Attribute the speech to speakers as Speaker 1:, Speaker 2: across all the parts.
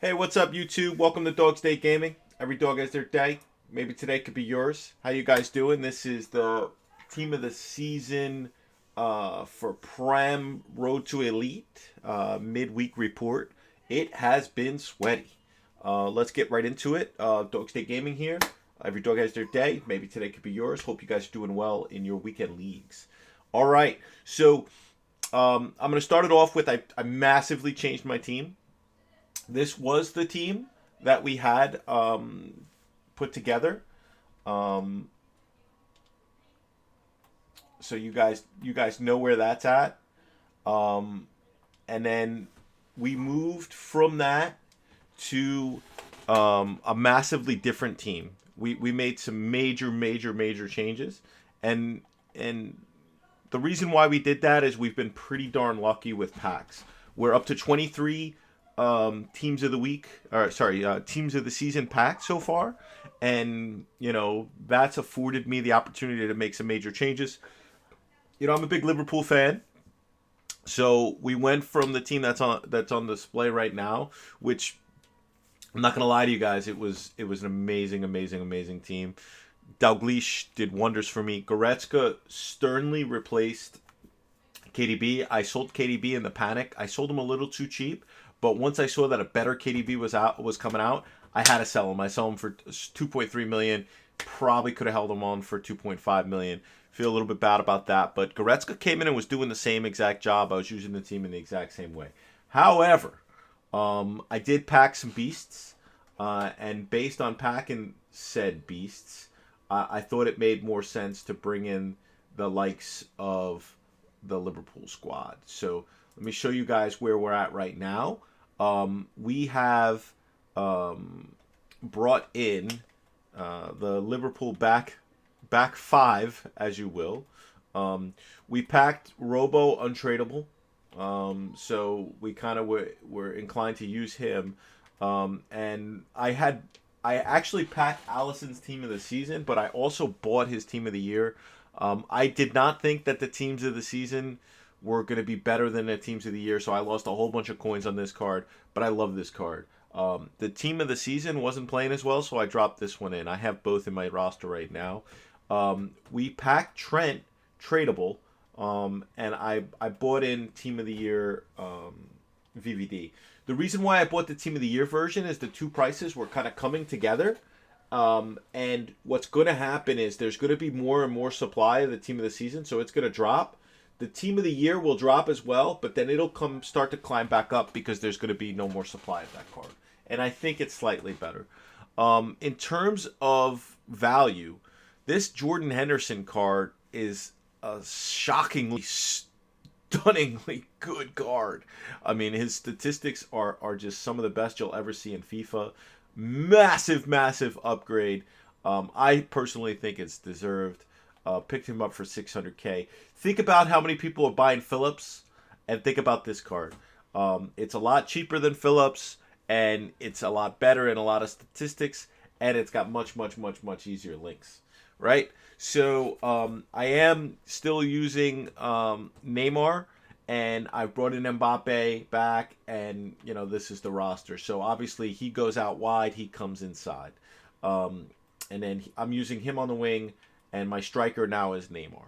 Speaker 1: Hey, what's up, YouTube? Welcome to Dog's Day Gaming. Every dog has their day. Maybe today could be yours. How you guys doing? This is the team of the season for Prem Road to Elite midweek report. It has been sweaty. Let's get right into it. Dog's Day Gaming here. Every dog has their day. Maybe today could be yours. Hope you guys are doing well in your weekend leagues. All right, so I'm going to start it off with I massively changed my team. This was the team that we had put together. Um, so you guys know where that's at. Um, and then we moved from that to a massively different team. We made some major changes, and and the reason why we did that is we've been pretty darn lucky with packs. We're up to 23 teams of the week, or sorry, teams of the season packed so far, and that's afforded me the opportunity to make some major changes. I'm a big Liverpool fan, so we went from the team that's on display right now, which I'm not gonna lie to you guys, it was an amazing team. Dalglish did wonders for me. Goretzka sternly replaced KDB. I sold KDB in the panic. I sold him a little too cheap, but once I saw that a better KDB was coming out, I had to sell him. I sold him for 2.3 million. Probably could have held him on for 2.5 million. Feel a little bit bad about that, but Goretzka came in and was doing the same exact job. I was using the team in the exact same way. However, I did pack some beasts, and based on packing said beasts, I thought it made more sense to bring in the likes of the Liverpool squad. So let me show you guys where we're at right now. We have brought in the Liverpool back five, as you will. We packed Robo untradeable, so we kind of were inclined to use him. And I actually packed Allison's team of the season, but I also bought his team of the year. I did not think that the teams of the season were going to be better than the teams of the year, so I lost a whole bunch of coins on this card, but I love this card. The team of the season wasn't playing as well, so I dropped this one in. I have both in my roster right now. We packed Trent tradable, and I bought in team of the year VVD. The reason why I bought the team of the year version is the two prices were kind of coming together. And what's going to happen is there's going to be more and more supply of the team of the season, so it's going to drop. The team of the year will drop as well, but then it'll start to climb back up because there's going to be no more supply of that card. And I think it's slightly better. In terms of value, this Jordan Henderson card is a shockingly stunningly good card. I mean, his statistics are just some of the best you'll ever see in FIFA. Massive upgrade. I personally think it's deserved. Picked him up for 600k. Think about how many people are buying Phillips, and think about this card. It's a lot cheaper than Phillips, and it's a lot better in a lot of statistics, and it's got much easier links, right? So I am still using Neymar, and I brought in Mbappe back, and this is the roster. So obviously he goes out wide, he comes inside, and then I'm using him on the wing, and my striker now is Neymar.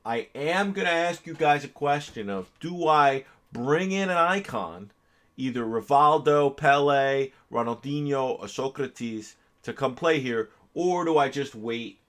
Speaker 1: I am gonna ask you guys a question of: do I bring in an icon, either Rivaldo, Pele, Ronaldinho, or Socrates, to come play here, or do I just wait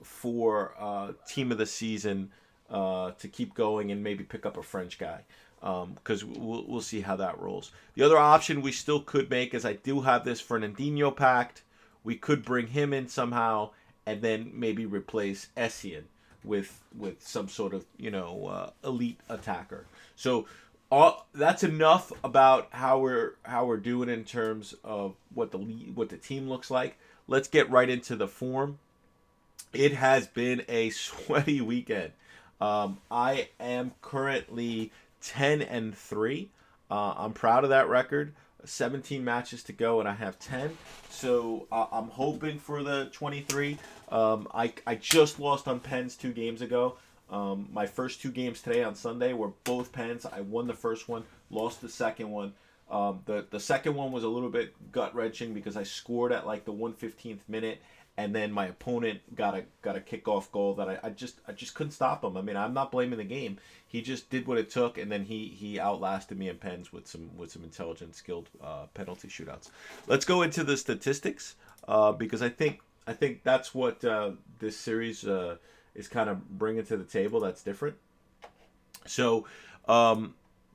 Speaker 1: for team of the season to keep going and maybe pick up a French guy? Because we'll see how that rolls. The other option we still could make is I do have this Fernandinho packed. We could bring him in somehow and then maybe replace Essien with some sort of elite attacker. So that's enough about how we're doing in terms of what the team looks like. Let's get right into the form. It has been a sweaty weekend. I am currently 10-3. I'm proud of that record. 17 matches to go, and I have 10. So I'm hoping for the 23. I just lost on pens 2 games ago. My first 2 games today on Sunday were both pens. I won the first one, lost the second one. The second one was a little bit gut wrenching because I scored at like the 115th minute, and then my opponent got a kickoff goal that I just couldn't stop him. I mean, I'm not blaming the game. He just did what it took, and then he outlasted me in pens with some intelligent, skilled penalty shootouts. Let's go into the statistics because I think that's what this series is kind of bringing to the table. That's different. So,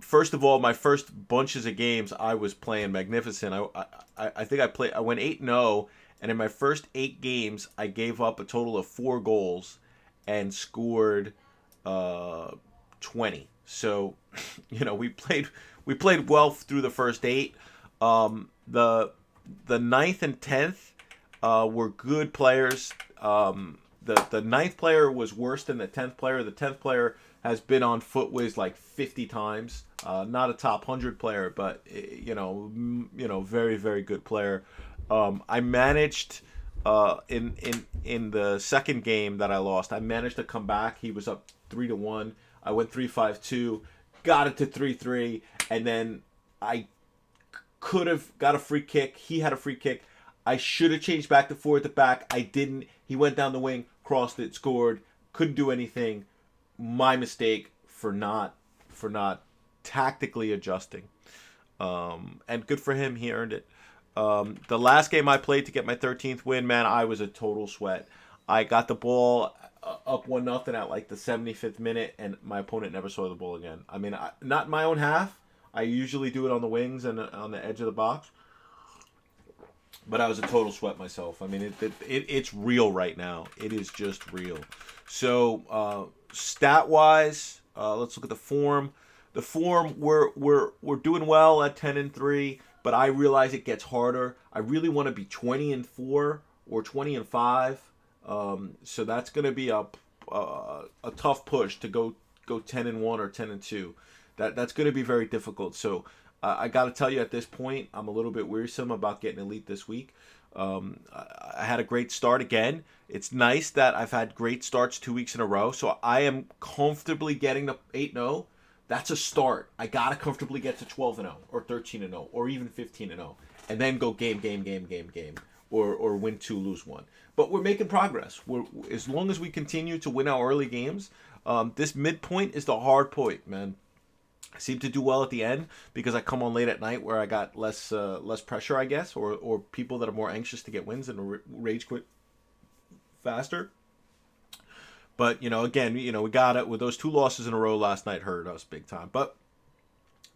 Speaker 1: first of all, my first bunches of games, I was playing magnificent. I think I went 8-0, and in my first 8 games, I gave up a total of 4 goals and scored 20. So, we played well through the first 8. The ninth and 10th were good players. The ninth player was worse than the 10th player. The 10th player has been on Footwiz like 50 times. Not a top 100 player, but very very good player. I managed in the second game that I lost. I managed to come back. He was up 3-1. I went 3-5-2, got it to 3-3, and then I could have got a free kick. He had a free kick. I should have changed back to 4 at the back. I didn't. He went down the wing, crossed it, scored. Couldn't do anything. My mistake for not tactically adjusting. And good for him. He earned it. The last game I played to get my 13th win, man, I was a total sweat. I got the ball up 1-0 at like the 75th minute, and my opponent never saw the ball again. I mean, not in my own half. I usually do it on the wings and on the edge of the box. But I was a total sweat myself. I mean, it's real right now. It is just real. So stat-wise, let's look at the form. The form, we're doing well at 10-3, but I realize it gets harder. I really want to be 20-4 or 20-5. So that's going to be a tough push to go 10-1 or 10-2. That's going to be very difficult. So I got to tell you, at this point, I'm a little bit wearisome about getting elite this week. I had a great start again. It's nice that I've had great starts 2 weeks in a row. So I am comfortably getting to 8-0. That's a start. I got to comfortably get to 12-0 or 13-0 or even 15-0. And then go game. Or win 2, lose 1. But we're making progress. As long as we continue to win our early games, this midpoint is the hard point, man. I seem to do well at the end because I come on late at night where I got less pressure, I guess, or people that are more anxious to get wins and rage quit faster. But, again, we got it. With those 2 losses in a row last night hurt us big time. But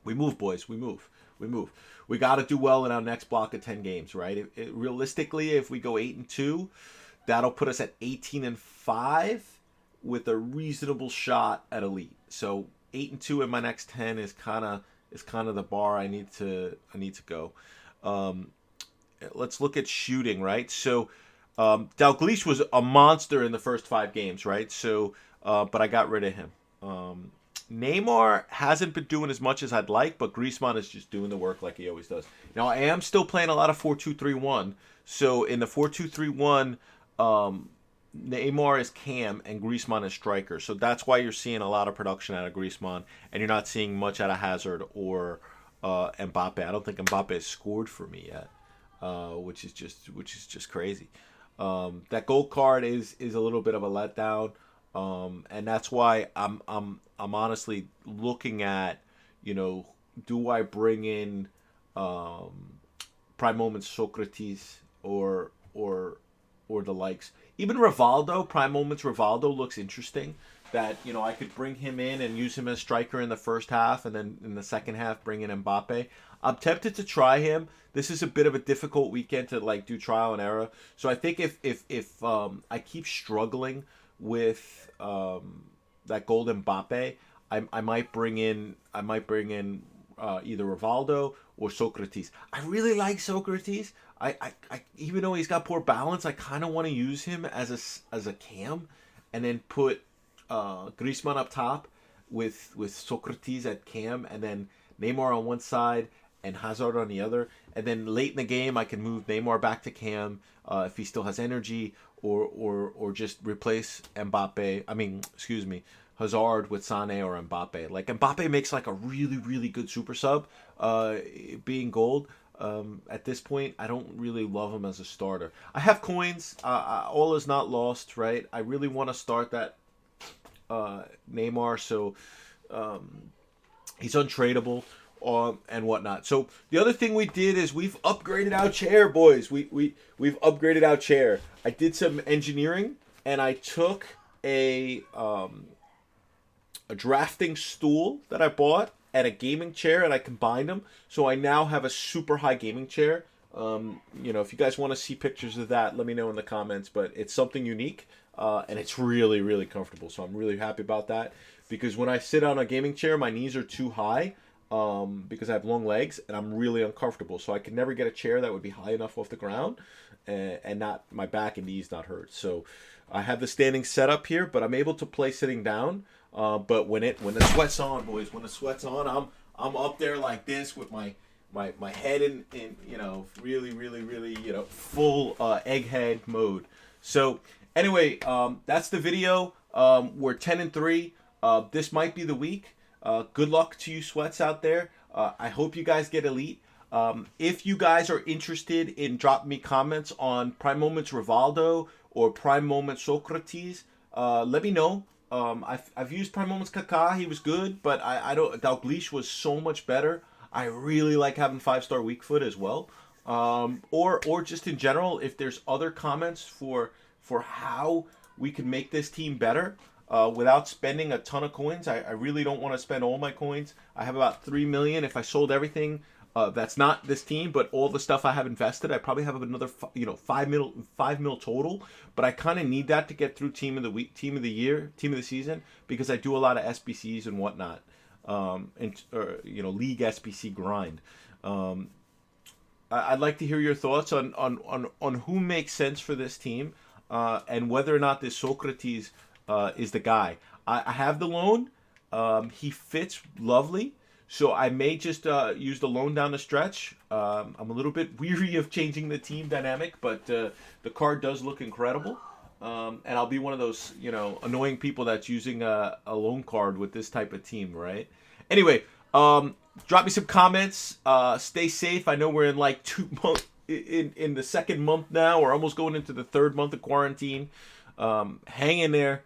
Speaker 1: we move, boys. We move. We got to do well in our next block of 10 games, right? Realistically, if we go 8-2, that'll put us at 18-5 with a reasonable shot at elite. So 8-2 in my next 10 is kind of the bar I need to go. Let's look at shooting, right? So Dalglish was a monster in the first 5 games, right? So, but I got rid of him. Neymar hasn't been doing as much as I'd like, but Griezmann is just doing the work like he always does. Now, I am still playing a lot of 4-2-3-1. So in the 4-2-3-1, Neymar is cam and Griezmann is striker. So that's why you're seeing a lot of production out of Griezmann, and you're not seeing much out of Hazard or Mbappe. I don't think Mbappe has scored for me yet, which is just crazy. That gold card is a little bit of a letdown. And that's why I'm honestly looking at, do I bring in Prime Moments Socrates or the likes. Even Rivaldo, Prime Moments Rivaldo looks interesting. That, I could bring him in and use him as striker in the first half, and then in the second half bring in Mbappe. I'm tempted to try him. This is a bit of a difficult weekend to do trial and error. So I think if I keep struggling with that golden Mbappe, I might bring in either Rivaldo or Socrates. I really like Socrates. I even though he's got poor balance, I kind of want to use him as a cam, and then put Griezmann up top with Socrates at cam, and then Neymar on one side and Hazard on the other. And then late in the game, I can move Neymar back to cam if he still has energy, or just replace Hazard with Sane or Mbappe. Like Mbappe makes like a really really good super sub, being gold. At this point, I don't really love him as a starter. I have coins. All is not lost, right? I really want to start that Neymar, so he's untradeable, and whatnot. So the other thing we did is we've upgraded our chair, boys. We've upgraded our chair. I did some engineering, and I took a drafting stool that I bought and a gaming chair, and I combined them. So I now have a super high gaming chair. If you guys want to see pictures of that, let me know in the comments. But it's something unique, and it's really, really comfortable. So I'm really happy about that, because when I sit on a gaming chair, my knees are too high, because I have long legs, and I'm really uncomfortable. So I could never get a chair that would be high enough off the ground, and not my back and knees not hurt. So I have the standing setup here, but I'm able to play sitting down. But when the sweat's on, boys, when the sweat's on, I'm up there like this with my head in really really really full egghead mode. So anyway, that's the video. We're 10-3. This might be the week. Good luck to you sweats out there. I hope you guys get elite. If you guys are interested in dropping me comments on Prime Moments Rivaldo or Prime Moments Socrates, let me know. I've used Prime Moments Kaká. He was good, but I don't. Dalglish was so much better. I really like having 5-star weak foot as well. Or just in general, if there's other comments for how we can make this team better, without spending a ton of coins. I really don't want to spend all my coins. I have about 3 million. If I sold everything, that's not this team, but all the stuff I have invested, I probably have another 5 mil total. But I kind of need that to get through team of the week, team of the year, team of the season, because I do a lot of SBCs and whatnot, league SBC grind. I'd like to hear your thoughts on who makes sense for this team, and whether or not this Socrates is the guy. I have the loan. He fits lovely. So I may just use the loan down the stretch. I'm a little bit weary of changing the team dynamic, but the card does look incredible. And I'll be one of those, annoying people that's using a loan card with this type of team, right? Anyway, drop me some comments. Stay safe. I know we're in like 2 months, in the second month now. We're almost going into the third month of quarantine. Hang in there.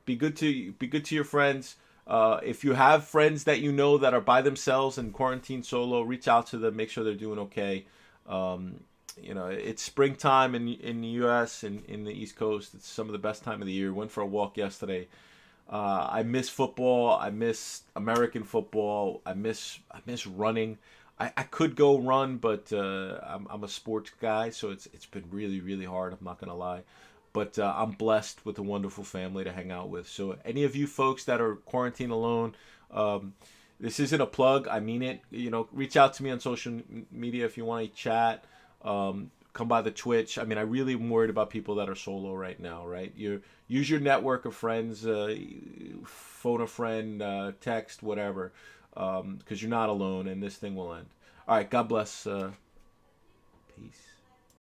Speaker 1: Be good to your friends. If you have friends that that are by themselves and quarantine solo, reach out to them, make sure they're doing okay. It's springtime in the U.S. and in the East Coast. It's some of the best time of the year. Went for a walk yesterday. I miss football. I miss American football. I miss running. I could go run, but I'm a sports guy, so it's been really really hard. I'm not gonna lie. But I'm blessed with a wonderful family to hang out with. So any of you folks that are quarantined alone, this isn't a plug. I mean it. Reach out to me on social media if you want to chat. Come by the Twitch. I mean, I really am worried about people that are solo right now, right? Use your network of friends, phone a friend, text, whatever, because you're not alone, and this thing will end. All right, God bless. Peace.